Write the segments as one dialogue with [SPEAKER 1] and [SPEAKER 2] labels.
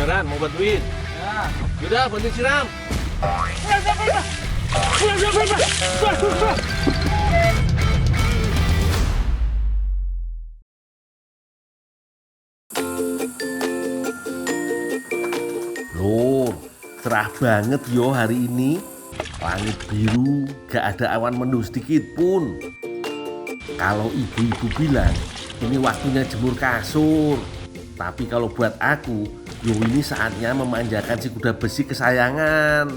[SPEAKER 1] Beneran mau bantuin?
[SPEAKER 2] Ya.
[SPEAKER 1] Yaudah, bantuin siram.
[SPEAKER 3] Loh, cerah banget yo hari ini. Langit biru, gak ada awan mendung sedikit pun. Kalau ibu-ibu bilang ini waktunya jemur kasur, tapi kalau buat aku, yo ini saatnya memanjakan si kuda besi kesayangan.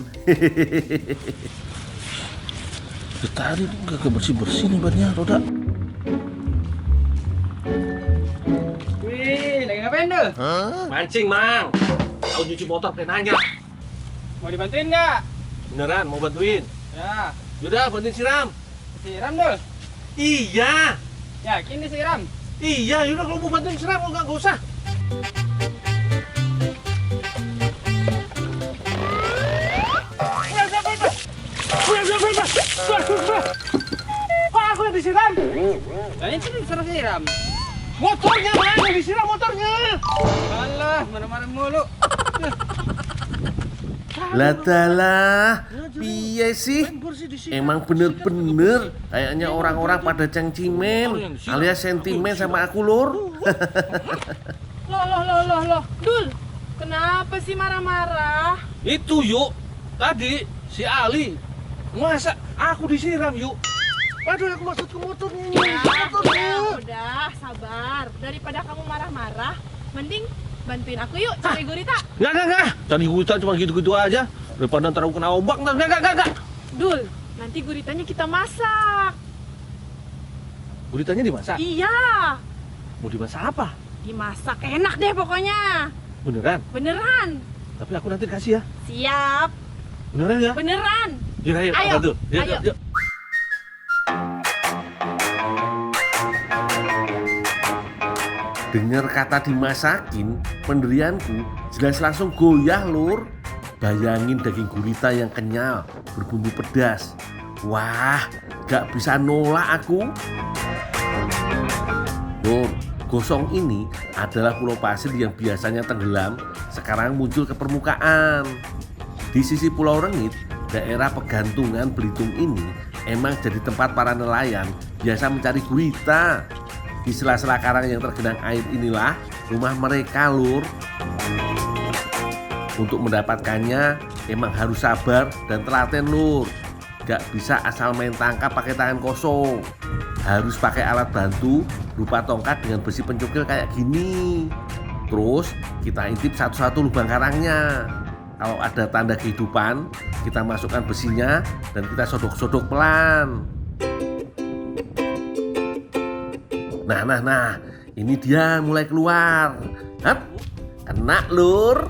[SPEAKER 4] Tadi gak bersih-bersih nih bannya roda.
[SPEAKER 2] Wih, lagi ngapain tuh?
[SPEAKER 1] Mancing, Mang. Tahu nyuci motor kayak nanya.
[SPEAKER 2] Mau dibantuin nggak?
[SPEAKER 1] Beneran mau bantuin?
[SPEAKER 2] Ya.
[SPEAKER 1] Yaudah, bantuin siram.
[SPEAKER 2] Siram dulu.
[SPEAKER 1] Iya.
[SPEAKER 2] Yakin disiram?
[SPEAKER 1] Iya, yaudah kalau mau bantuin siram, enggak usah.
[SPEAKER 2] Kok aku yang disiram? Tadi itu disuruh siram.
[SPEAKER 1] Motornya, Mang, yang disiram motornya.
[SPEAKER 2] Alah, marah-marah mulu.
[SPEAKER 3] Ladalah, piye sih? Emang bener-bener kayaknya orang-orang pada cengcimen alias sentimen sama aku lur.
[SPEAKER 5] Loh. Dul, kenapa sih marah-marah?
[SPEAKER 1] Itu yuk, tadi si Ali masa aku disiram yuk. Aduh, aku masuk ke motornya.
[SPEAKER 5] Udah, sabar. Daripada kamu marah-marah, mending bantuin aku yuk cari gurita.
[SPEAKER 1] Enggak. Tadi gurita cuma gitu-gitu aja. Daripada ntar aku kena ombak, enggak.
[SPEAKER 5] Dul, nanti guritanya kita masak.
[SPEAKER 1] Guritanya dimasak?
[SPEAKER 5] Iya,
[SPEAKER 1] Mau dimasak apa?
[SPEAKER 5] dimasak enak deh pokoknya.
[SPEAKER 1] Beneran?
[SPEAKER 5] Beneran.
[SPEAKER 1] Tapi aku nanti kasih ya.
[SPEAKER 5] Siap.
[SPEAKER 1] Beneran ya?
[SPEAKER 5] Beneran.
[SPEAKER 1] Ayo,
[SPEAKER 5] Ayo,
[SPEAKER 1] bantu.
[SPEAKER 5] ayo.
[SPEAKER 1] Yuk.
[SPEAKER 3] Dengar kata dimasakin, pendirianku jelas langsung goyah lur. Bayangin daging gurita yang kenyal, berbumbu pedas. Wah, gak bisa nolak aku. Lur, Gosong ini adalah pulau pasir yang biasanya tenggelam, sekarang muncul ke permukaan. Di sisi Pulau Rengit, daerah pegantungan Belitung ini emang jadi tempat para nelayan biasa mencari gurita. Di sela-sela karang yang tergenang air inilah rumah mereka lur. Untuk mendapatkannya emang harus sabar dan telaten lur. Gak bisa asal main tangkap pakai tangan kosong. Harus pakai alat bantu berupa tongkat dengan besi pencukil kayak gini. Terus kita intip satu-satu lubang karangnya. Kalau ada tanda kehidupan, kita masukkan besinya dan kita sodok-sodok pelan. Nah, ini dia mulai keluar. Hap, kena lur.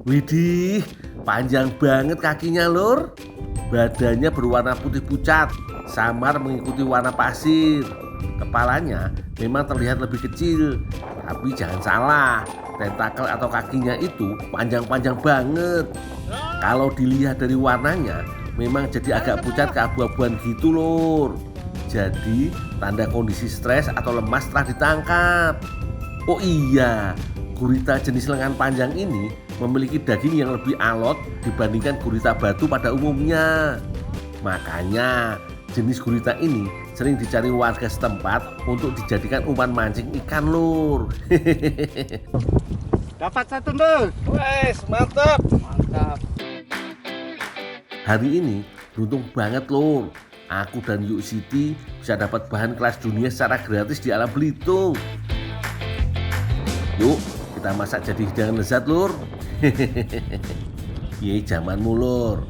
[SPEAKER 3] Widih, panjang banget kakinya lur. Badannya berwarna putih pucat, samar mengikuti warna pasir. Kepalanya memang terlihat lebih kecil, tapi jangan salah, tentakel atau kakinya itu panjang-panjang banget. Kalau dilihat dari warnanya, memang jadi agak pucat keabu-abuan gitu lur. Jadi tanda kondisi stres atau lemas setelah ditangkap. Oh iya, gurita jenis lengan panjang ini memiliki daging yang lebih alot dibandingkan gurita batu pada umumnya. Makanya jenis gurita ini sering dicari warga setempat untuk dijadikan umpan mancing ikan lur.
[SPEAKER 2] Dapat satu, Dul.
[SPEAKER 1] Wes, mantap.
[SPEAKER 2] Mantap.
[SPEAKER 3] Hari ini beruntung banget lur. Aku dan Yuk Siti bisa dapat bahan kelas dunia secara gratis di alam Belitung. Yuk, kita masak jadi hidangan lezat lur. Ye zamanmu lur.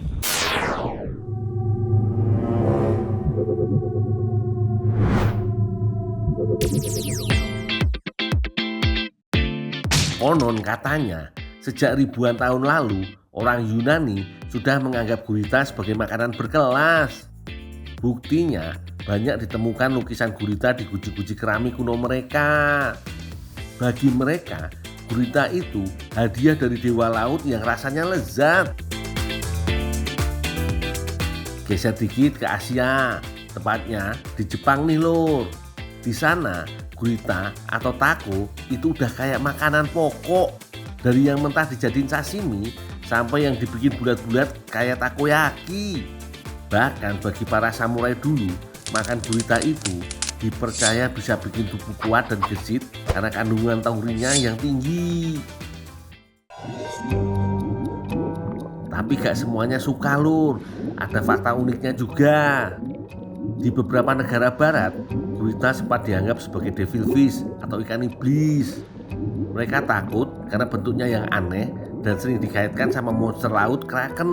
[SPEAKER 3] Konon katanya, sejak ribuan tahun lalu, orang Yunani sudah menganggap gurita sebagai makanan berkelas. Buktinya, banyak ditemukan lukisan gurita di guci-guci keramik kuno mereka. Bagi mereka, gurita itu hadiah dari dewa laut yang rasanya lezat. Geser dikit ke Asia, tepatnya di Jepang nih lur. Di sana, gurita atau taco itu udah kayak makanan pokok. Dari yang mentah dijadiin sashimi sampai yang dibikin bulat-bulat kayak takoyaki. Bahkan bagi para samurai dulu, makan gurita itu dipercaya bisa bikin tubuh kuat dan gesit karena kandungan taurinya yang tinggi. Tapi gak semuanya suka lur, ada fakta uniknya juga. Di beberapa negara barat, gurita sempat dianggap sebagai devil fish atau ikan iblis. Mereka takut karena bentuknya yang aneh dan sering dikaitkan sama monster laut kraken.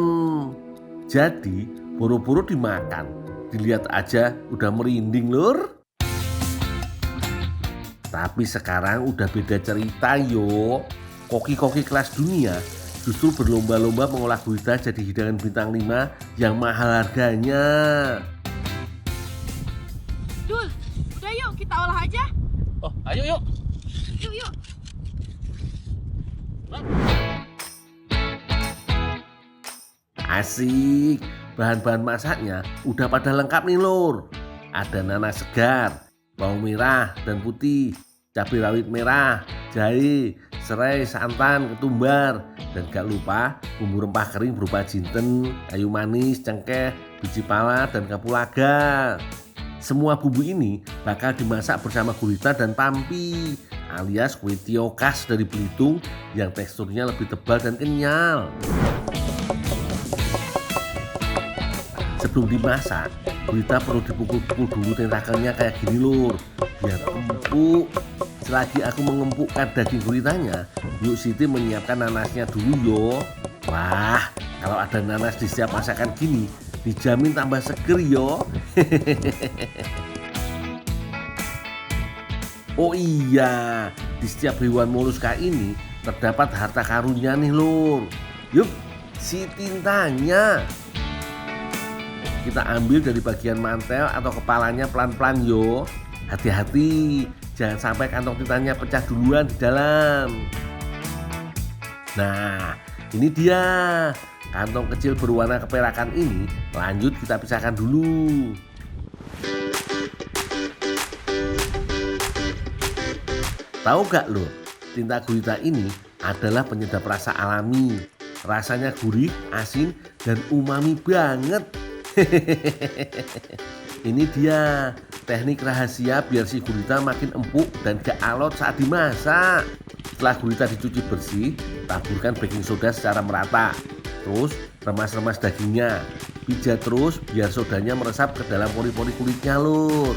[SPEAKER 3] Jadi buru-buru dimakan, dilihat aja udah merinding lur. Tapi sekarang udah beda cerita yo. Koki-koki kelas dunia justru berlomba-lomba mengolah gurita jadi hidangan bintang 5 yang mahal harganya.
[SPEAKER 5] Dul, udah yuk kita olah aja.
[SPEAKER 1] Oh, ayo yuk.
[SPEAKER 5] Yuk.
[SPEAKER 3] Asik, bahan-bahan masaknya udah pada lengkap nih lur. Ada nanas segar, bawang merah dan putih, cabai rawit merah, jahe, serai, santan, ketumbar, dan gak lupa bumbu rempah kering berupa jinten, kayu manis, cengkeh, biji pala, dan kapulaga. Semua bumbu ini bakal dimasak bersama gurita dan pampi alias kue tio khas dari Belitung yang teksturnya lebih tebal dan kenyal. Sebelum dimasak, gurita perlu dipukul-pukul dulu tentakelnya kayak gini lur, biar empuk. Selagi aku mengempukkan daging guritanya, Yuk Siti menyiapkan nanasnya dulu yo. Wah, kalau ada nanas di setiap masakan gini, dijamin tambah seger yo. Oh iya, di setiap hewan moluska ini terdapat harta karunnya nih lur. Yuk, si tintanya. Kita ambil dari bagian mantel atau kepalanya pelan-pelan yo. Hati-hati, jangan sampai kantong tintanya pecah duluan di dalam. Nah, ini dia. Kantong kecil berwarna keperakan ini lanjut kita pisahkan dulu. Tahu gak lo, tinta gurita ini adalah penyedap rasa alami. Rasanya gurih, asin, dan umami banget. Ini dia teknik rahasia biar si gurita makin empuk dan gak alot saat dimasak. Setelah gurita dicuci bersih, taburkan baking soda secara merata. Terus remas-remas dagingnya, pijat terus biar sodanya meresap ke dalam pori-pori kulitnya lur.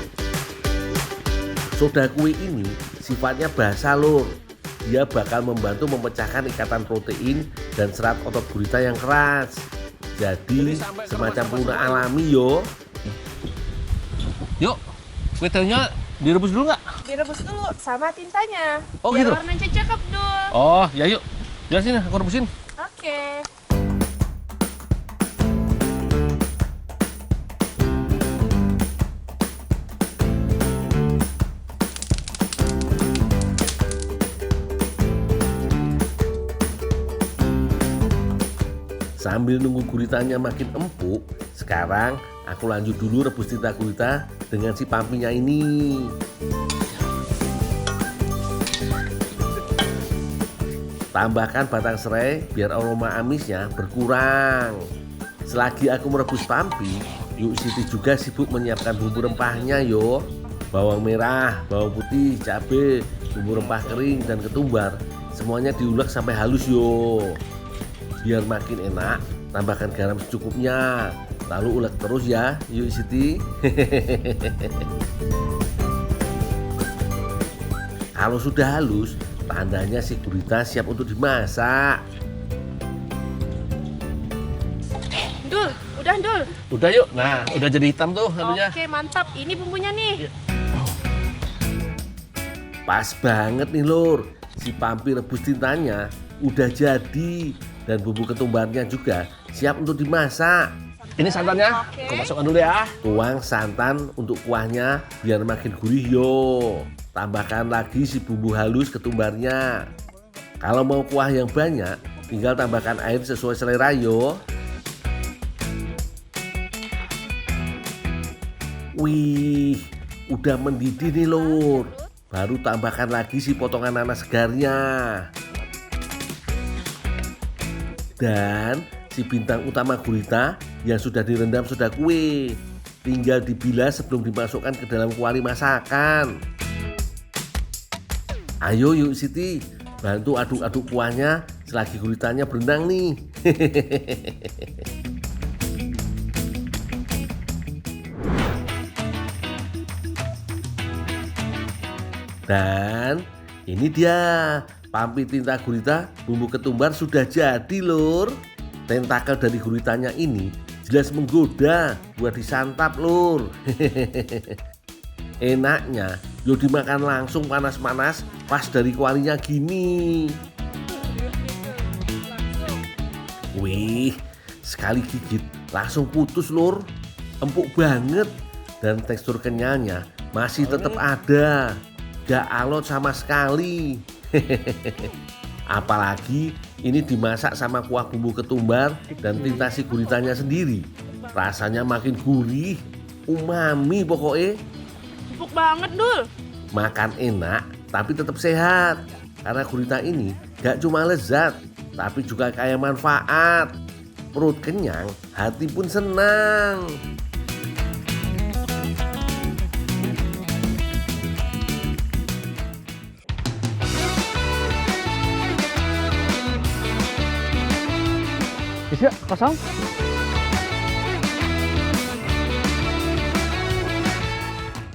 [SPEAKER 3] Soda kue ini sifatnya basah lur. Dia bakal membantu memecahkan ikatan protein dan serat otot gurita yang keras. Jadi semacam pelunak alami yo.
[SPEAKER 1] Yuk, kue tionya direbus dulu nggak?
[SPEAKER 5] Direbus dulu sama tintanya.
[SPEAKER 1] Oh,
[SPEAKER 5] biar
[SPEAKER 1] gitu?
[SPEAKER 5] warnanya cakep Dul.
[SPEAKER 1] Oh, ya yuk. Jelasin, aku rebusin.
[SPEAKER 5] Oke.
[SPEAKER 3] Sambil nunggu guritanya makin empuk, sekarang aku lanjut dulu rebus tinta gurita dengan si pampinya ini. Tambahkan batang serai biar aroma amisnya berkurang. Selagi aku merebus pampi, Yuk Siti juga sibuk menyiapkan bumbu rempahnya yo. Bawang merah, bawang putih, cabai, bumbu rempah kering, dan ketumbar. Semuanya diulek sampai halus yo. Biar makin enak, tambahkan garam secukupnya. Lalu ulek terus ya, Yuk Siti. Kalau sudah halus, tandanya si gurita siap untuk dimasak.
[SPEAKER 5] Dul, udah Dul.
[SPEAKER 1] Udah yuk. Nah, udah jadi hitam tuh anunya.
[SPEAKER 5] Oke, mantap. Ini bumbunya nih.
[SPEAKER 3] Pas banget nih lur, si pampi rebus tintanya udah jadi. Dan bumbu ketumbarnya juga siap untuk dimasak.
[SPEAKER 1] Ini santannya,
[SPEAKER 5] Oke.
[SPEAKER 1] aku masukkan dulu ya.
[SPEAKER 3] Tuang santan untuk kuahnya biar makin gurih yo. Tambahkan lagi si bumbu halus ketumbarnya. Kalau mau kuah yang banyak, tinggal tambahkan air sesuai selera yo. Wih, udah mendidih nih lur. Baru tambahkan lagi si potongan nanas segarnya. Dan si bintang utama gurita yang sudah direndam sudah kue. Tinggal dibilas sebelum dimasukkan ke dalam kuali masakan. Ayo yuk Siti, bantu aduk-aduk kuahnya selagi guritanya berenang nih. Dan ini dia, pampi tinta gurita bumbu ketumbar sudah jadi lur. Tentakel dari guritanya ini jelas menggoda buat disantap lur. Enaknya yo dimakan langsung panas-panas pas dari kualinya gini. Wih, sekali gigit langsung putus lur. Empuk banget dan tekstur kenyalnya masih tetap ada. Gak alot sama sekali. Apalagi ini dimasak sama kuah bumbu ketumbar dan tinta si guritanya sendiri. Rasanya makin gurih, umami pokoknya.
[SPEAKER 5] Empuk banget, Dul.
[SPEAKER 3] Makan enak tapi tetap sehat. Karena gurita ini gak cuma lezat, tapi juga kaya manfaat. Perut kenyang, hati pun senang.
[SPEAKER 2] Bisa kosong?